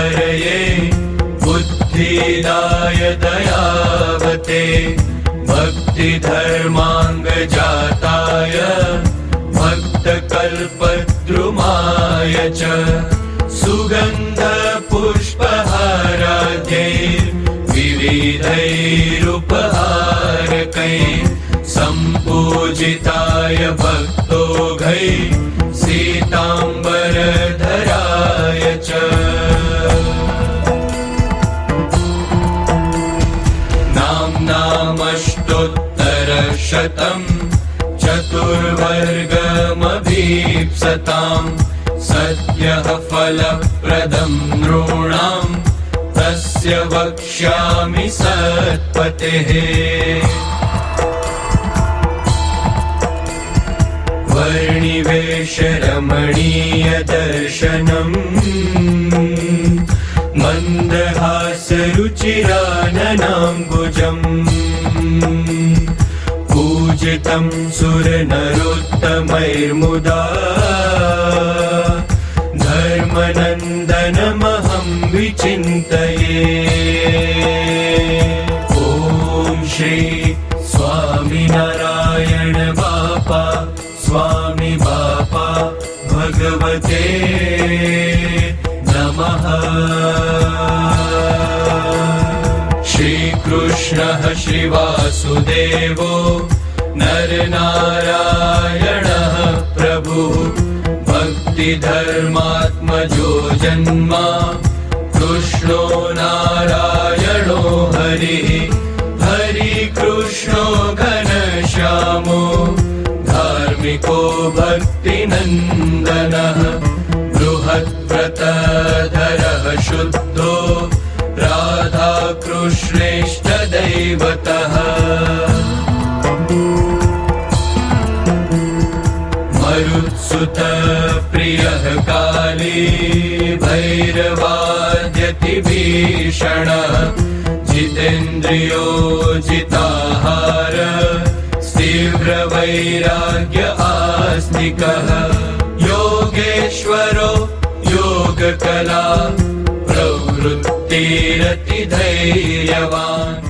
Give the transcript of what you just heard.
हरये बुद्धिदाय दयावते भक्तिधर्माङ्गजाताय भक्तकल्पद्रुमाय च सुगन्धपुष्पहाराद्यैर्विविधैरुपहारकैः सम्पूजिताय भक्तोघै सीताम्बरधराय च नाम्नामष्टोत्तरशतम् चतुर्वर्गमभीप्सताम् सद्यः फलप्रदं नॄणाम् तस्य वक्ष्यामि सत्पतेः वर्णिवेशरमणीयदर्शनम् मन्दहासरुचिराननाम्बुजम् पूजितं सुरनरोत्तमैर्मुदा धर्मनन्दनमहं विचिन्तये। ॐ श्री स्वामिनारायण बापा स्वामी बापा भगवते नमः। श्रीकृष्णः श्रीवासुदेवो नरनारायणः प्रभुः भक्तिधर्मात्मजो जन्मा कृष्णो नारायणो हरिः हरिकृष्णो घनश्यामो धार्मिको भक्तिनन्दनः बृहद्व्रतधरः शुद्धो राधाकृष्णेष्टदैवतः मरुत्सुत प्रियः काली भैरवाद्यतिभीषणः जितेन्द्रियो जिताहार तीव्रवैराग्य आस्तिकः योगेश्वरो योगकला प्रवृत्तिरतिधैर्यवान्